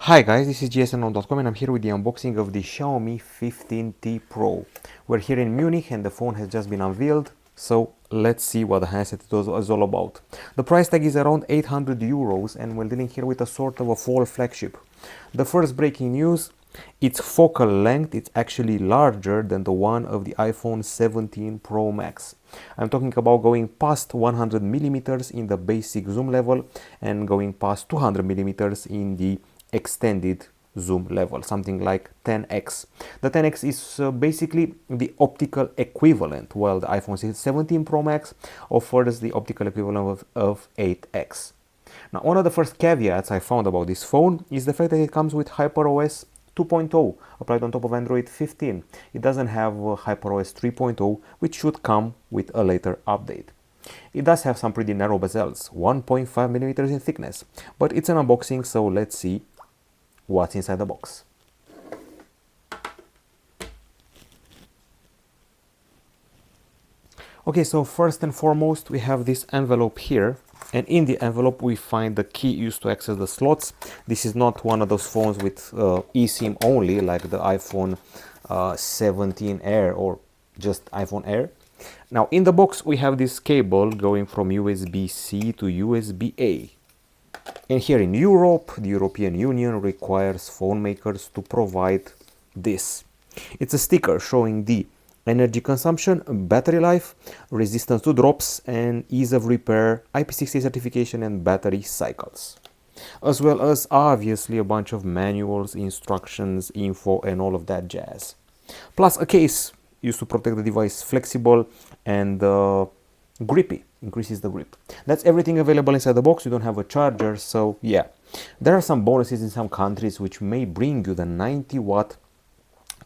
Hi guys, this is GSMDome.com and I'm here with the unboxing of the Xiaomi 15T Pro. We're here in Munich and the phone has just been unveiled, so let's see what the handset is all about. The price tag is around 800 euros and we're dealing here with a sort of a fall flagship. The first breaking news, its focal length is actually larger than the one of the iPhone 17 Pro Max. I'm talking about going past 100 millimeters in the basic zoom level and going past 200 millimeters in the extended zoom level, something like 10x. The 10x is basically the optical equivalent, while the iPhone 17 Pro Max offers the optical equivalent of 8x. Now, one of the first caveats I found about this phone is the fact that it comes with HyperOS 2.0 applied on top of Android 15. It doesn't have HyperOS 3.0, which should come with a later update. It does have some pretty narrow bezels, 1.5 millimeters in thickness, but it's an unboxing, so let's see what's inside the box. Okay, so first and foremost we have this envelope here, and in the envelope we find the key used to access the slots. This is not one of those phones with eSIM only like the iPhone 17 Air or just iPhone Air. Now in the box we have this cable going from USB-C to USB-A. And here in Europe, the European Union requires phone makers to provide this. It's a sticker showing the energy consumption, battery life, resistance to drops, and ease of repair, IP68 certification, and battery cycles. As well as obviously a bunch of manuals, instructions, info, and all of that jazz. Plus a case used to protect the device flexible and grippy, increases the grip. That's everything available inside the box. You don't have a charger, so yeah. There are some bonuses in some countries which may bring you the 90-watt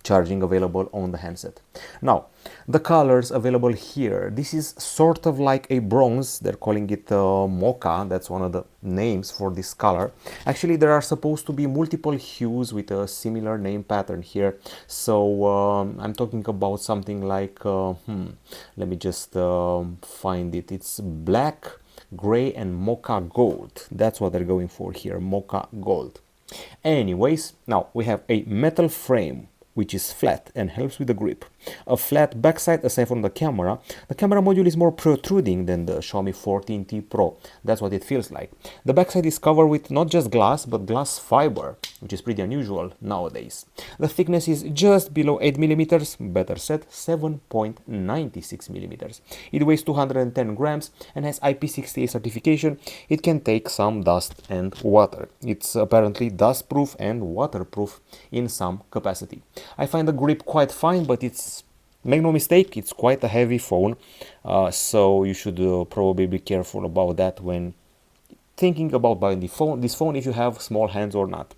charging available on the handset. Now, the colors available here, this is sort of like a bronze. They're calling it Mocha. That's one of the names for this color. Actually, there are supposed to be multiple hues with a similar name pattern here. So I'm talking about something like, let me just find it. It's black, gray, and Mocha Gold. That's what they're going for here, Mocha Gold. Anyways, now we have a metal frame which is flat and helps with the grip. A flat backside aside from the camera module is more protruding than the Xiaomi 14T Pro. That's what it feels like. The backside is covered with not just glass, but glass fiber, which is pretty unusual nowadays. The thickness is just below 8 millimeters, better said 7.96 millimeters. It weighs 210 grams and has IP68 certification. It can take some dust and water. It's apparently dust-proof and waterproof in some capacity. I find the grip quite fine, but it's, make no mistake, it's quite a heavy phone, so you should probably be careful about that when thinking about buying this phone if you have small hands or not.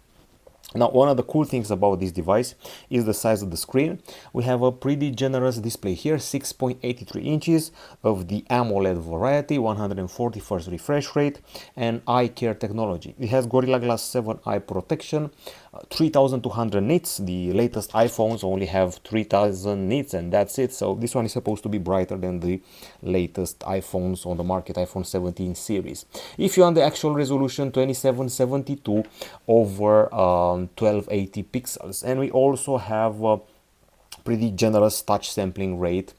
Now, one of the cool things about this device is the size of the screen. We have a pretty generous display here, 6.83 inches of the AMOLED variety, 140 Hz refresh rate, and eye care technology. It has Gorilla Glass 7 eye protection, 3200 nits. The latest iPhones only have 3000 nits and that's it. So this one is supposed to be brighter than the latest iPhones on the market, iPhone 17 series. If you want the actual resolution, 2772 over 1280 pixels, and we also have a pretty generous touch sampling rate,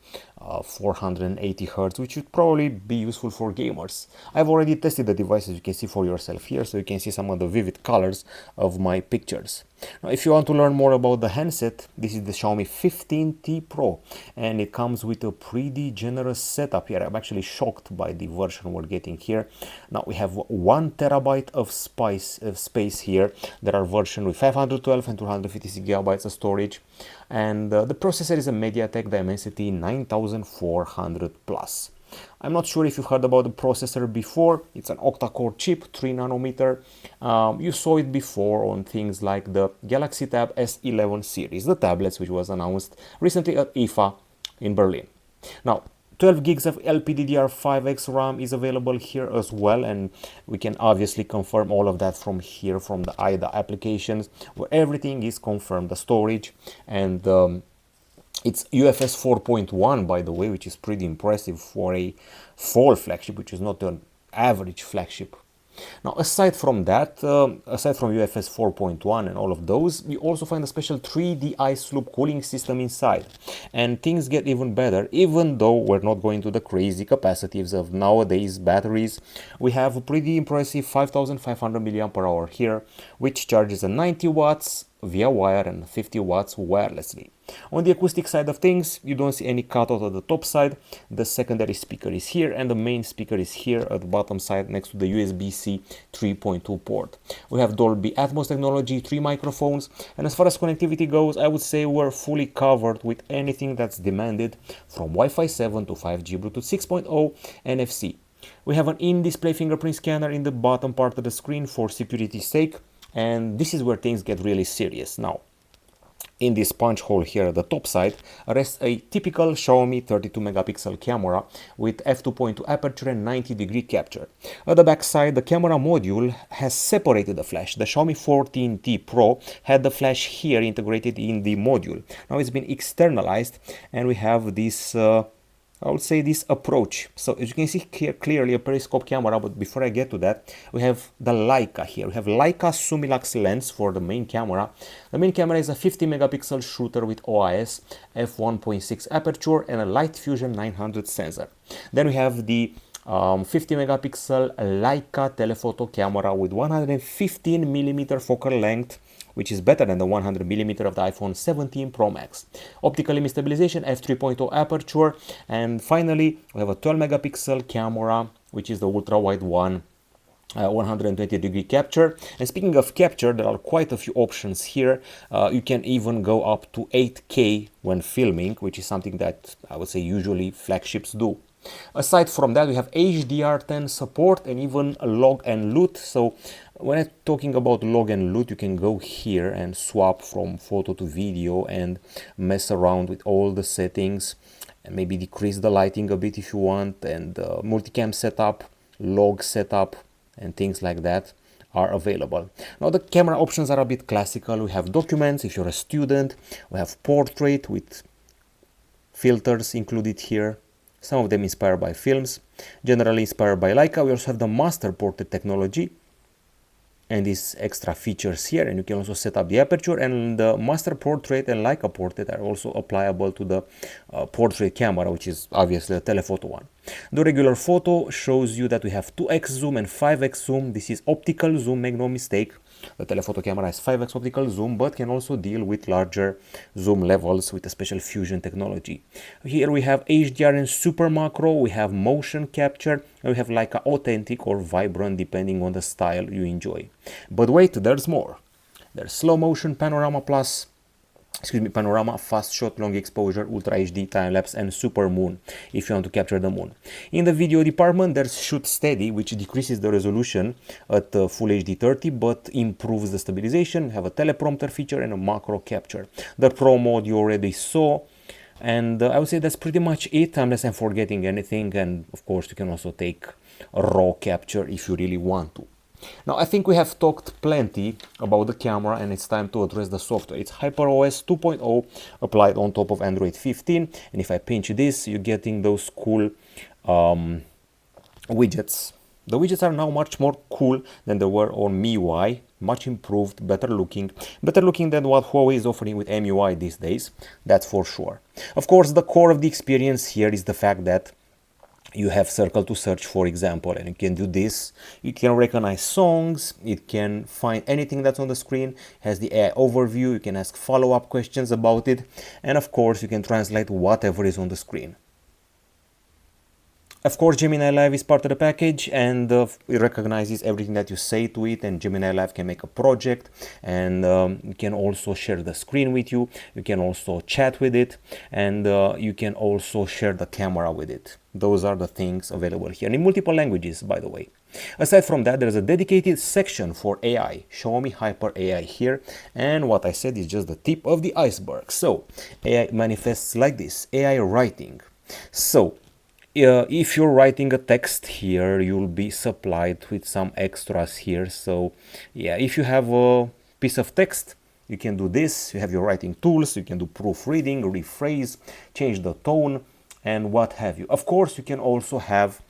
480 Hz, which should probably be useful for gamers. I've already tested the device, as you can see for yourself here, so you can see some of the vivid colors of my pictures. Now, if you want to learn more about the handset, this is the Xiaomi 15T Pro, and it comes with a pretty generous setup here. I'm actually shocked by the version we're getting here. Now, we have 1 terabyte of space here. There are versions with 512 and 256 gigabytes of storage, and the processor is a MediaTek Dimensity 9400 Plus. I'm not sure if you've heard about the processor before. It's an octa-core chip, 3 nanometer. You saw it before on things like the Galaxy Tab S11 series, the tablets which was announced recently at IFA in Berlin. Now, 12 gigs of LPDDR5X RAM is available here as well, and we can obviously confirm all of that from here, from the IDA applications, where everything is confirmed, the storage, and it's UFS 4.1, by the way, which is pretty impressive for a fall flagship, which is not an average flagship. Now, aside from that, aside from UFS 4.1 and all of those, you also find a special 3D ice loop cooling system inside. And things get even better, even though we're not going to the crazy capacities of nowadays batteries. We have a pretty impressive 5500 mAh here, which charges a 90 watts via wire and 50 watts wirelessly. On the acoustic side of things, you don't see any cutout at the top side. The secondary speaker is here and the main speaker is here at the bottom side next to the USB-C 3.2 port. We have Dolby Atmos technology, 3 microphones, and as far as connectivity goes, I would say we're fully covered with anything that's demanded, from Wi-Fi 7 to 5G, Bluetooth 6.0, NFC. We have an in-display fingerprint scanner in the bottom part of the screen for security's sake, and this is where things get really serious. Now, in this punch hole here at the top side rests a typical Xiaomi 32 megapixel camera with f2.2 aperture and 90-degree capture. At the back side, the camera module has separated the flash. The Xiaomi 14T Pro had the flash here integrated in the module. Now it's been externalized and we have this I would say this approach. So as you can see here clearly a periscope camera, but before I get to that, we have the Leica here. We have Leica Sumilax lens for the main camera. The main camera is a 50 megapixel shooter with OIS, f1.6 aperture and a Light Fusion 900 sensor. Then we have the 50 megapixel Leica telephoto camera with 115 millimeter focal length, which is better than the 100mm of the iPhone 17 Pro Max. Optical image stabilization, f3.0 aperture, and finally we have a 12 megapixel camera, which is the ultra wide one, 120-degree capture. And speaking of capture, there are quite a few options here. You can even go up to 8K when filming, which is something that I would say usually flagships do. Aside from that, we have HDR10 support and even log and loot. So when I'm talking about log and loot, you can go here and swap from photo to video and mess around with all the settings and maybe decrease the lighting a bit if you want, and multicam setup, log setup and things like that are available. Now the camera options are a bit classical. We have documents if you're a student, we have portrait with filters included here, some of them inspired by films, generally inspired by Leica. We also have the master portrait technology and these extra features here, and you can also set up the aperture, and the master portrait and Leica portrait are also applicable to the portrait camera, which is obviously a telephoto one. The regular photo shows you that we have 2x zoom and 5x zoom. This is optical zoom, make no mistake. The telephoto camera has 5x optical zoom, but can also deal with larger zoom levels with a special fusion technology. Here we have HDR and super macro, we have motion capture, and we have like a authentic or vibrant depending on the style you enjoy. But wait, there's more. There's slow motion, panorama plus, panorama, fast shot, long exposure, ultra HD, time lapse, and super moon if you want to capture the moon. In the video department, there's shoot steady, which decreases the resolution at full HD 30 but improves the stabilization. We have a teleprompter feature and a macro capture. The pro mode you already saw, and I would say that's pretty much it, unless I'm forgetting anything. And of course you can also take a raw capture if you really want to. Now I think we have talked plenty about the camera, and it's time to address the software. It's HyperOS 2.0 applied on top of Android 15, and if I pinch this, you're getting those cool widgets. The widgets are now much more cool than they were on MIUI, much improved, better looking than what Huawei is offering with MIUI these days, that's for sure. Of course, the core of the experience here is the fact that you have circle to search, for example, and you can do this. It can recognize songs, it can find anything that's on the screen, has the AI overview, you can ask follow-up questions about it, and of course you can translate whatever is on the screen. Of course, Gemini Live is part of the package, and it recognizes everything that you say to it, and Gemini Live can make a project, and you can also share the screen with you, you can also chat with it, and you can also share the camera with it. Those are the things available here in multiple languages, by the way. Aside from that, there's a dedicated section for AI, Xiaomi Hyper AI here, and what I said is just the tip of the iceberg. So AI manifests like this: AI writing. So if you're writing a text here, you'll be supplied with some extras here. So yeah, if you have a piece of text, you can do this. You have your writing tools, you can do proofreading, rephrase, change the tone, and what have you. Of course, you can also have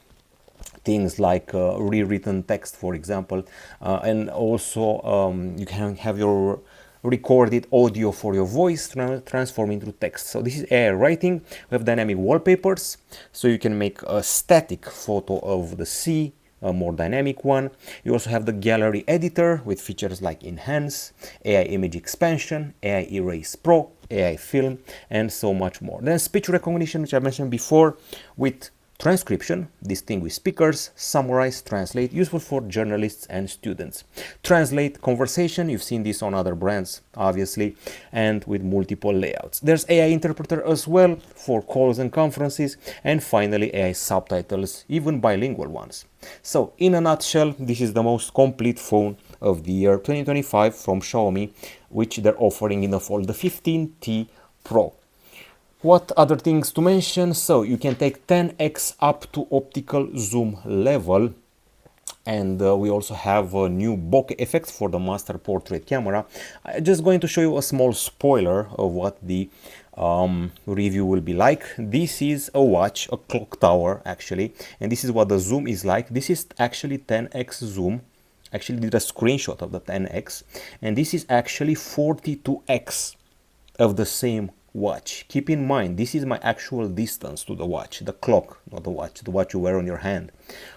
things like rewritten text, for example, and also you can have your recorded audio for your voice transform into text. So this is AI writing. We have dynamic wallpapers, so you can make a static photo of the sea, a more dynamic one. You also have the gallery editor with features like enhance, AI image expansion, AI erase pro, AI film, and so much more. Then speech recognition, which I mentioned before, with transcription, distinguish speakers, summarize, translate, useful for journalists and students. Translate conversation, you've seen this on other brands, obviously, and with multiple layouts. There's AI interpreter as well for calls and conferences, and finally AI subtitles, even bilingual ones. So in a nutshell, this is the most complete phone of the year 2025 from Xiaomi, which they're offering in the Fold 15T Pro. What other things to mention? So you can take 10x up to optical zoom level, and we also have a new bokeh effect for the master portrait camera. I'm just going to show you a small spoiler of what the review will be like. This is a watch, a clock tower actually, and this is what the zoom is like. This is actually 10x zoom. Actually did a screenshot of the 10x, and this is actually 42x of the same watch. Keep in mind, this is my actual distance to the watch, the clock, not the watch you wear on your hand.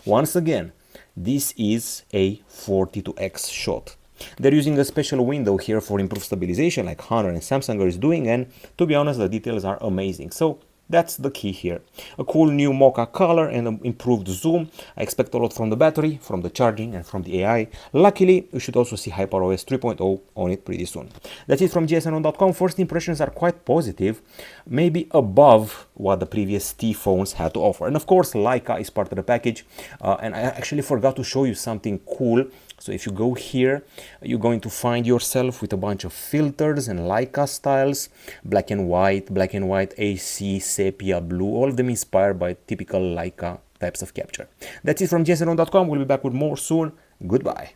Once again, this is a 42x shot. They're using a special window here for improved stabilization like Honor and Samsung is doing, and to be honest, the details are amazing. So that's the key here. A cool new mocha color and an improved zoom. I expect a lot from the battery, from the charging, and from the AI. Luckily, we should also see HyperOS 3.0 on it pretty soon. That's it from GSMDome.com. First impressions are quite positive, maybe above what the previous T phones had to offer. And of course, Leica is part of the package. And I actually forgot to show you something cool. So if you go here, you're going to find yourself with a bunch of filters and Leica styles, black and white, AC, sepia, blue, all of them inspired by typical Leica types of capture. That's it from GSMDome.com. We'll be back with more soon. Goodbye.